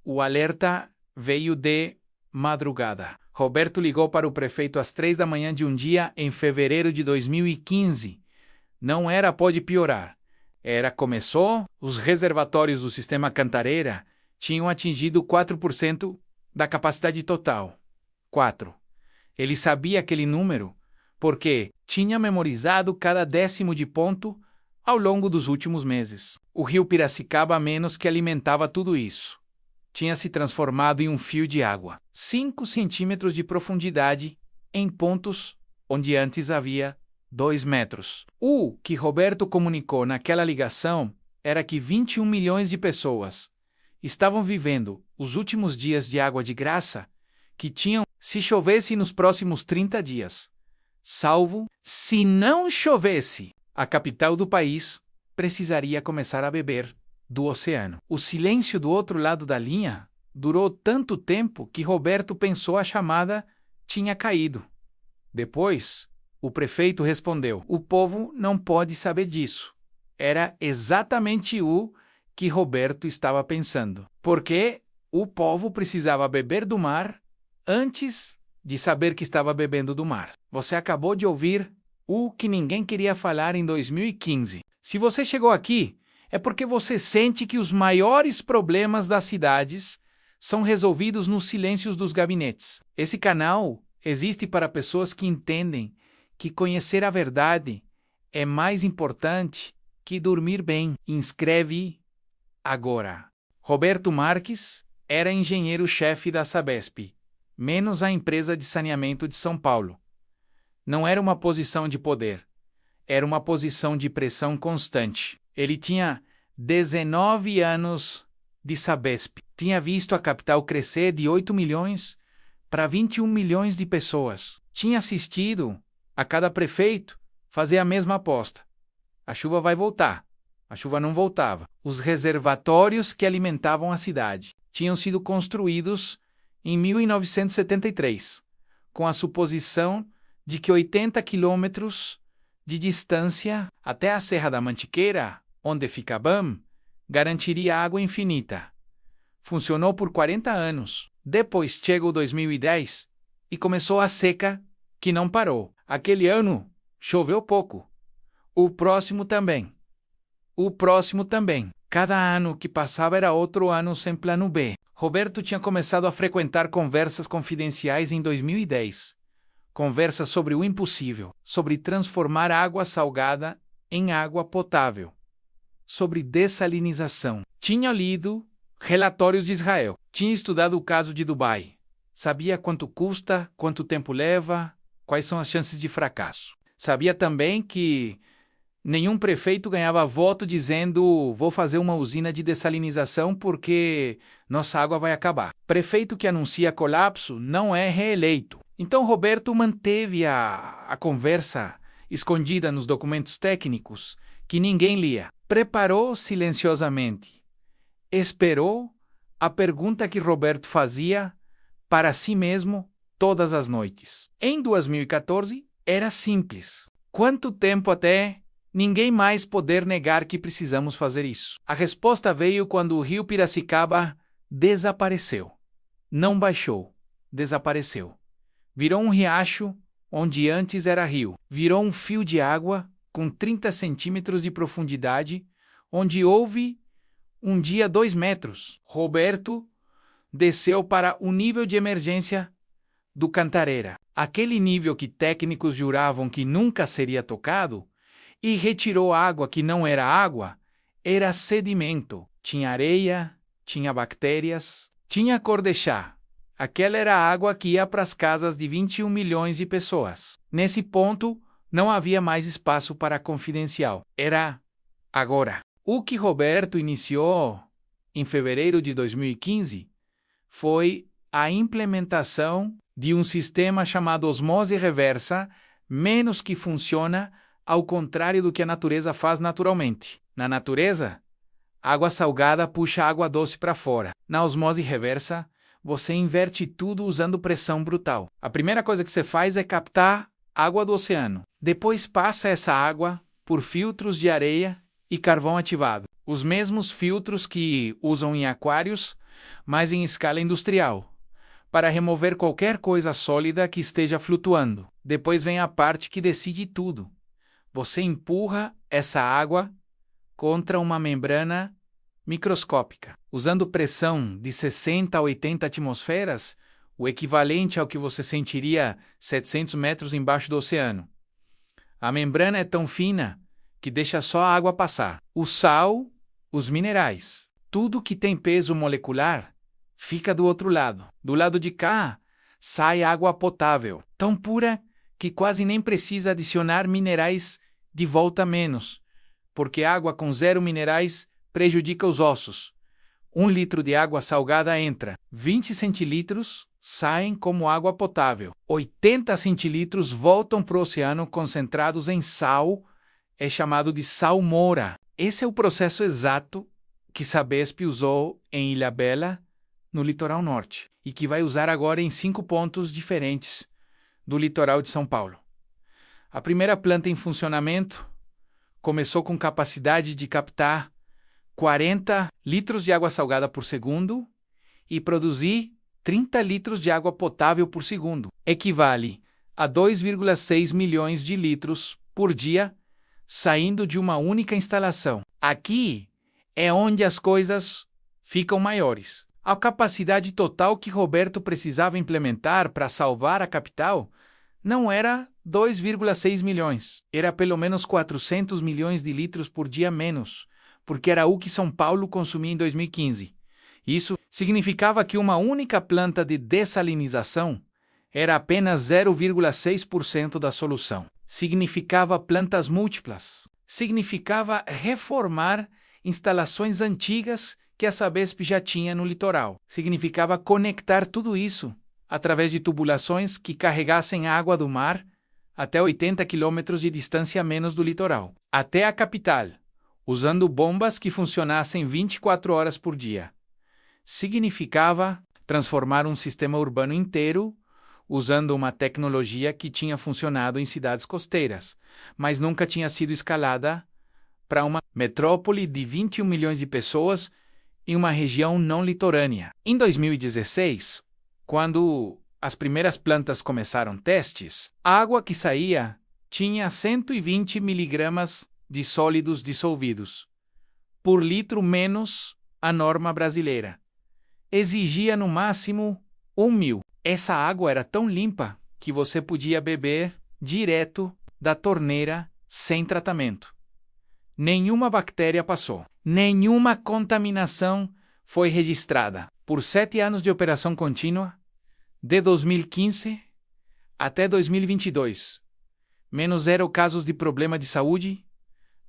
O alerta veio de madrugada. Roberto ligou para o prefeito às 3 da manhã de um dia em fevereiro de 2015. Não era pode piorar. Começou, os reservatórios do sistema Cantareira tinham atingido 4% da capacidade total. 4. Ele sabia aquele número porque tinha memorizado cada décimo de ponto ao longo dos últimos meses. O rio Piracicaba, a menos que alimentava tudo isso, tinha se transformado em um fio de água, 5 centímetros de profundidade, em pontos onde antes havia 2 metros. O que Roberto comunicou naquela ligação era que 21 milhões de pessoas estavam vivendo os últimos dias de água de graça que tinham se chovesse nos próximos 30 dias. Salvo se não chovesse, a capital do país precisaria começar a beber do oceano. O silêncio do outro lado da linha durou tanto tempo que Roberto pensou a chamada tinha caído. Depois, o prefeito respondeu: o povo não pode saber disso. Era exatamente o que Roberto estava pensando. Porque o povo precisava beber do mar antes de saber que estava bebendo do mar. Você acabou de ouvir o que ninguém queria falar em 2015. Se você chegou aqui, é porque você sente que os maiores problemas das cidades são resolvidos nos silêncios dos gabinetes. Esse canal existe para pessoas que entendem que conhecer a verdade é mais importante que dormir bem. Inscreve agora. Roberto Marques era engenheiro-chefe da Sabesp, menos a empresa de saneamento de São Paulo. Não era uma posição de poder, era uma posição de pressão constante. Ele tinha 19 anos de Sabesp. Tinha visto a capital crescer de 8 milhões para 21 milhões de pessoas. Tinha assistido a cada prefeito fazer a mesma aposta. A chuva vai voltar. A chuva não voltava. Os reservatórios que alimentavam a cidade tinham sido construídos em 1973, com a suposição de que 80 quilômetros de distância até a Serra da Mantiqueira, onde fica BAM, garantiria água infinita. Funcionou por 40 anos. Depois chegou 2010 e começou a seca, que não parou. Aquele ano choveu pouco. O próximo também. O próximo também. Cada ano que passava era outro ano sem plano B. Roberto tinha começado a frequentar conversas confidenciais em 2010. Conversas sobre o impossível, sobre transformar água salgada em água potável, sobre dessalinização. Tinha lido relatórios de Israel, tinha estudado o caso de Dubai, sabia quanto custa, quanto tempo leva, quais são as chances de fracasso. Sabia também que nenhum prefeito ganhava voto dizendo vou fazer uma usina de dessalinização porque nossa água vai acabar. Prefeito que anuncia colapso não é reeleito. Então Roberto manteve a conversa escondida nos documentos técnicos que ninguém lia. Preparou silenciosamente. Esperou a pergunta que Roberto fazia para si mesmo todas as noites. Em 2014, era simples. Quanto tempo até ninguém mais poder negar que precisamos fazer isso? A resposta veio quando o rio Piracicaba desapareceu. Não baixou, desapareceu. Virou um riacho onde antes era rio. Virou um fio de água com 30 centímetros de profundidade, onde houve um dia 2 metros. Roberto desceu para o nível de emergência do Cantareira, aquele nível que técnicos juravam que nunca seria tocado, e retirou água que não era água, era sedimento. Tinha areia, tinha bactérias, tinha cor de chá. Aquela era a água que ia para as casas de 21 milhões de pessoas. Nesse ponto, não havia mais espaço para confidencial. Era agora. O que Roberto iniciou em fevereiro de 2015 foi a implementação de um sistema chamado osmose reversa, menos que funciona ao contrário do que a natureza faz naturalmente. Na natureza, água salgada puxa água doce para fora. Na osmose reversa, você inverte tudo usando pressão brutal. A primeira coisa que você faz é captar água do oceano. Depois passa essa água por filtros de areia e carvão ativado. Os mesmos filtros que usam em aquários mas em escala industrial, para remover qualquer coisa sólida que esteja flutuando. Depois vem a parte que decide tudo. Você empurra essa água contra uma membrana microscópica, usando pressão de 60 a 80 atmosferas, o equivalente ao que você sentiria 700 metros embaixo do oceano. A membrana é tão fina que deixa só a água passar. O sal, os minerais, tudo que tem peso molecular, fica do outro lado. Do lado de cá, sai água potável, tão pura que quase nem precisa adicionar minerais de volta a menos, porque água com 0 minerais prejudica os ossos. 1 litro de água salgada entra, 20 centilitros saem como água potável. 80 centilitros voltam para o oceano concentrados em sal, é chamado de salmoura. Esse é o processo exato que Sabesp usou em Ilhabela, no litoral norte, e que vai usar agora em 5 pontos diferentes do litoral de São Paulo. A primeira planta em funcionamento começou com capacidade de captar 40 litros de água salgada por segundo e produzir 30 litros de água potável por segundo. Equivale a 2,6 milhões de litros por dia saindo de uma única instalação. Aqui é onde as coisas ficam maiores. A capacidade total que Roberto precisava implementar para salvar a capital não era 2,6 milhões, era pelo menos 400 milhões de litros por dia menos, porque era o que São Paulo consumia em 2015. Isso significava que uma única planta de dessalinização era apenas 0,6% da solução. Significava plantas múltiplas. Significava reformar instalações antigas que a Sabesp já tinha no litoral. Significava conectar tudo isso através de tubulações que carregassem água do mar até 80 quilômetros de distância menos do litoral, até a capital, usando bombas que funcionassem 24 horas por dia. Significava transformar um sistema urbano inteiro usando uma tecnologia que tinha funcionado em cidades costeiras, mas nunca tinha sido escalada para uma metrópole de 21 milhões de pessoas em uma região não litorânea. Em 2016, quando as primeiras plantas começaram testes, a água que saía tinha 120 miligramas de sólidos dissolvidos por litro menos a norma brasileira. Exigia no máximo 1.000. Essa água era tão limpa que você podia beber direto da torneira sem tratamento. Nenhuma bactéria passou. Nenhuma contaminação foi registrada. Por 7 anos de operação contínua, de 2015 até 2022, menos 0 casos de problema de saúde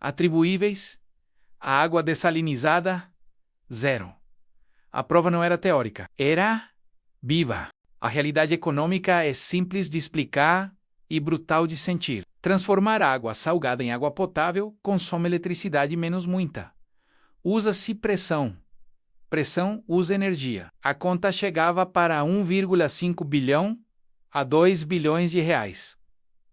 atribuíveis à água dessalinizada, 0. A prova não era teórica, era viva. A realidade econômica é simples de explicar e brutal de sentir. Transformar água salgada em água potável consome eletricidade menos muita. Usa-se pressão. Pressão usa energia. A conta chegava para 1,5 bilhão a 2 bilhões de reais.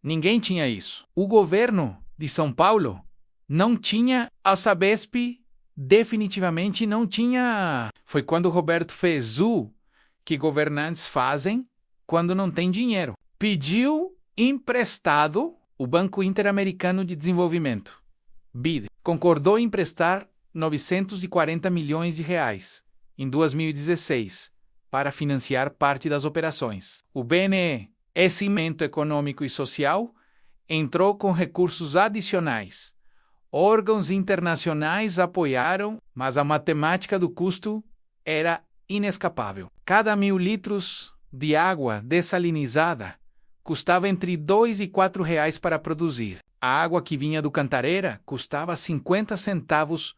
Ninguém tinha isso. O governo de São Paulo não tinha, a Sabesp definitivamente não tinha. Foi quando Roberto fez o que governantes fazem quando não tem dinheiro. Pediu emprestado o Banco Interamericano de Desenvolvimento, BID, concordou em emprestar 940 milhões de reais em 2016 para financiar parte das operações. O BNE, Cimento Econômico e Social, entrou com recursos adicionais. Órgãos internacionais apoiaram, mas a matemática do custo era inescapável. Cada 1.000 litros de água dessalinizada custava entre 2 e 4 reais para produzir. A água que vinha do Cantareira custava 50 centavos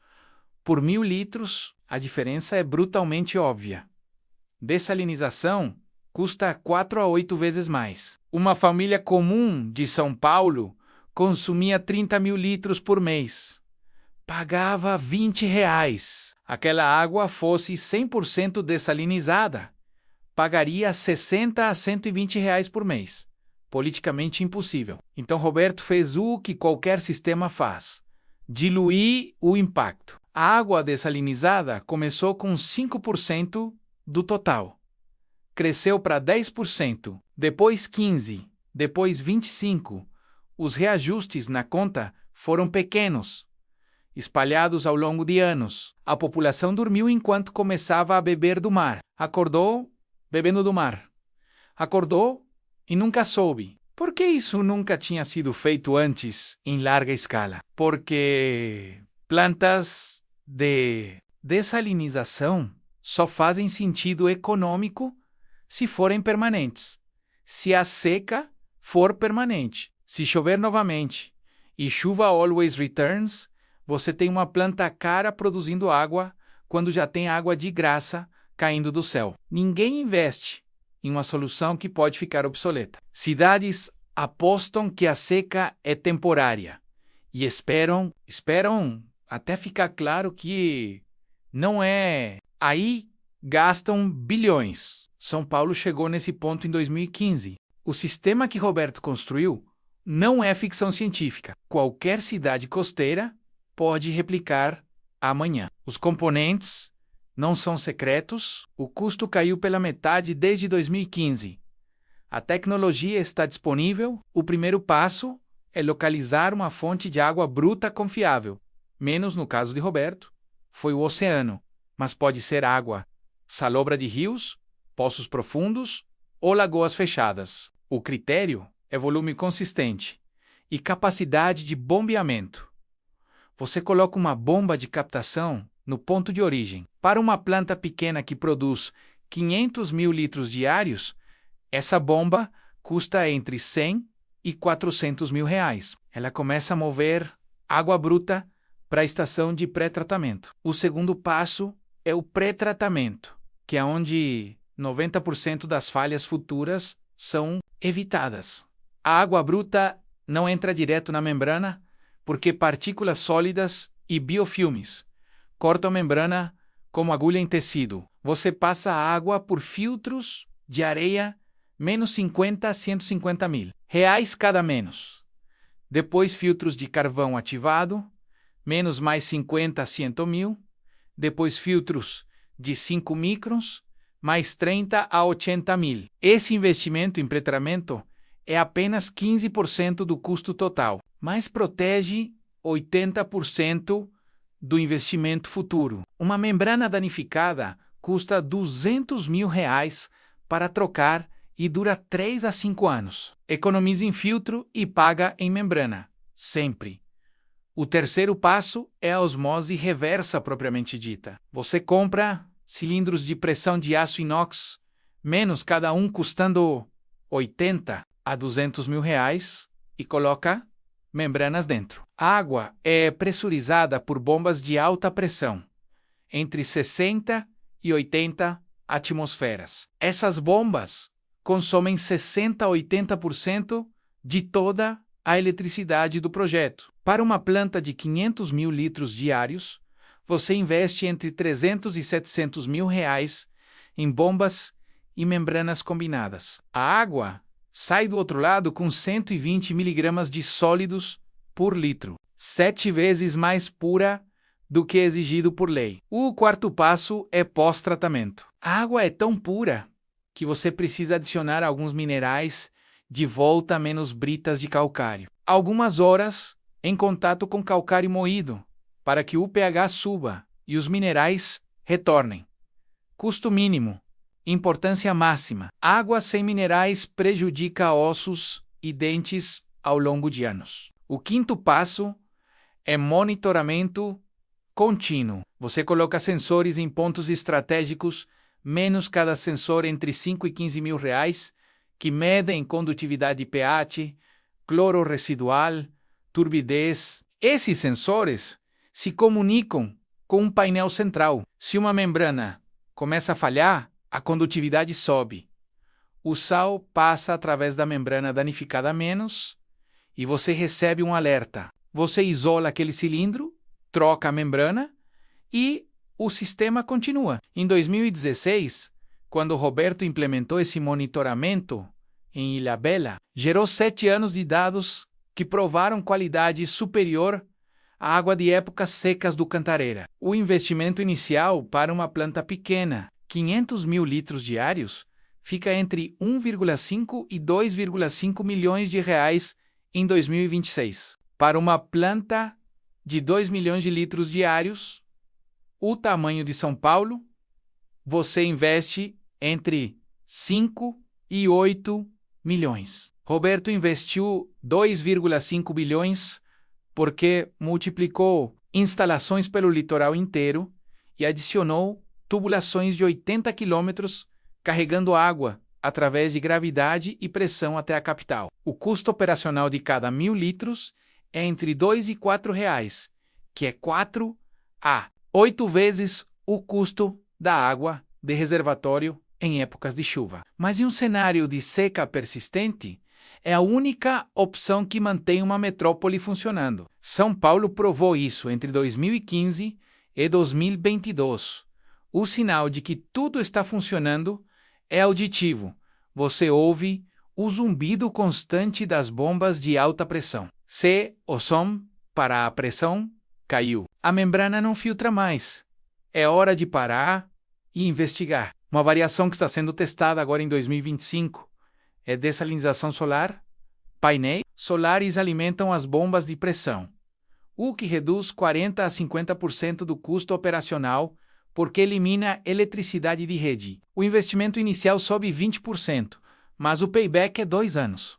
por 1.000 litros. A diferença é brutalmente óbvia. Dessalinização custa 4 a 8 vezes mais. Uma família comum de São Paulo consumia 30.000 litros por mês. Pagava 20 reais. Aquela água fosse 100% dessalinizada, pagaria 60 a 120 reais por mês. Politicamente impossível. Então Roberto fez o que qualquer sistema faz: diluir o impacto. A água dessalinizada começou com 5% do total. Cresceu para 10%, depois 15%, depois 25%. Os reajustes na conta foram pequenos, espalhados ao longo de anos. A população dormiu enquanto começava a beber do mar. Acordou, bebendo do mar. Acordou e nunca soube. Por que isso nunca tinha sido feito antes em larga escala? Porque plantas de dessalinização só fazem sentido econômico se forem permanentes. Se a seca for permanente, se chover novamente e chuva always returns, você tem uma planta cara produzindo água quando já tem água de graça caindo do céu. Ninguém investe em uma solução que pode ficar obsoleta. Cidades apostam que a seca é temporária e esperam até ficar claro que não é. Aí gastam bilhões. São Paulo chegou nesse ponto em 2015. O sistema que Roberto construiu não é ficção científica. Qualquer cidade costeira pode replicar amanhã. Os componentes não são secretos, o custo caiu pela metade desde 2015. A tecnologia está disponível, o primeiro passo é localizar uma fonte de água bruta confiável. Menos no caso de Roberto, foi o oceano, mas pode ser água, salobra de rios, poços profundos ou lagoas fechadas. O critério é volume consistente e capacidade de bombeamento. Você coloca uma bomba de captação no ponto de origem. Para uma planta pequena que produz 500 mil litros diários, essa bomba custa entre 100 e 400 mil reais. Ela começa a mover água bruta para a estação de pré-tratamento. O segundo passo é o pré-tratamento, que é onde 90% das falhas futuras são evitadas. A água bruta não entra direto na membrana porque partículas sólidas e biofilmes cortam a membrana como agulha em tecido. Você passa a água por filtros de areia menos 50 a 150 mil reais cada menos. Depois filtros de carvão ativado, menos mais 50 a 100 mil. Depois filtros de 5 microns, mais 30 a 80 mil. Esse investimento em pré-tratamento é apenas 15% do custo total, mas protege 80% do investimento futuro. Uma membrana danificada custa 200 mil reais para trocar e dura 3 a 5 anos. Economize em filtro e paga em membrana, sempre. O terceiro passo é a osmose reversa propriamente dita. Você compra cilindros de pressão de aço inox, menos cada um custando 80 a 200 mil reais, e coloca membranas dentro. A água é pressurizada por bombas de alta pressão, entre 60 e 80 atmosferas. Essas bombas consomem 60 a 80% de toda a eletricidade do projeto. Para uma planta de 500 mil litros diários, você investe entre 300 e 700 mil reais em bombas e membranas combinadas. A água sai do outro lado com 120 miligramas de sólidos por litro, 7 vezes mais pura do que exigido por lei. O quarto passo é pós-tratamento. A água é tão pura que você precisa adicionar alguns minerais de volta menos britas de calcário. Algumas horas em contato com calcário moído, para que o pH suba e os minerais retornem. Custo mínimo. Importância máxima. Água sem minerais prejudica ossos e dentes ao longo de anos. O quinto passo é monitoramento contínuo. Você coloca sensores em pontos estratégicos, menos cada sensor entre 5 e 15 mil reais, que medem condutividade pH, cloro residual, turbidez. Esses sensores se comunicam com um painel central. Se uma membrana começa a falhar, a condutividade sobe. O sal passa através da membrana danificada menos e você recebe um alerta. Você isola aquele cilindro, troca a membrana e o sistema continua. Em 2016, quando Roberto implementou esse monitoramento em Ilhabela, gerou 7 anos de dados que provaram qualidade superior a água de épocas secas do Cantareira. O investimento inicial para uma planta pequena, 500 mil litros diários, fica entre 1,5 e 2,5 milhões de reais em 2026. Para uma planta de 2 milhões de litros diários, o tamanho de São Paulo, você investe entre 5 e 8 milhões. Roberto investiu 2,5 bilhões porque multiplicou instalações pelo litoral inteiro e adicionou tubulações de 80 quilômetros carregando água através de gravidade e pressão até a capital. O custo operacional de cada 1.000 litros é entre R$ 2 e R$ 4, que é 4 a 8 vezes o custo da água de reservatório em épocas de chuva. Mas em um cenário de seca persistente, é a única opção que mantém uma metrópole funcionando. São Paulo provou isso entre 2015 e 2022. O sinal de que tudo está funcionando é auditivo. Você ouve o zumbido constante das bombas de alta pressão. Se o som para a pressão caiu, a membrana não filtra mais. É hora de parar e investigar. Uma variação que está sendo testada agora em 2025 é dessalinização solar. Painéis solares alimentam as bombas de pressão, o que reduz 40 a 50% do custo operacional porque elimina eletricidade de rede. O investimento inicial sobe 20%, mas o payback é 2 anos.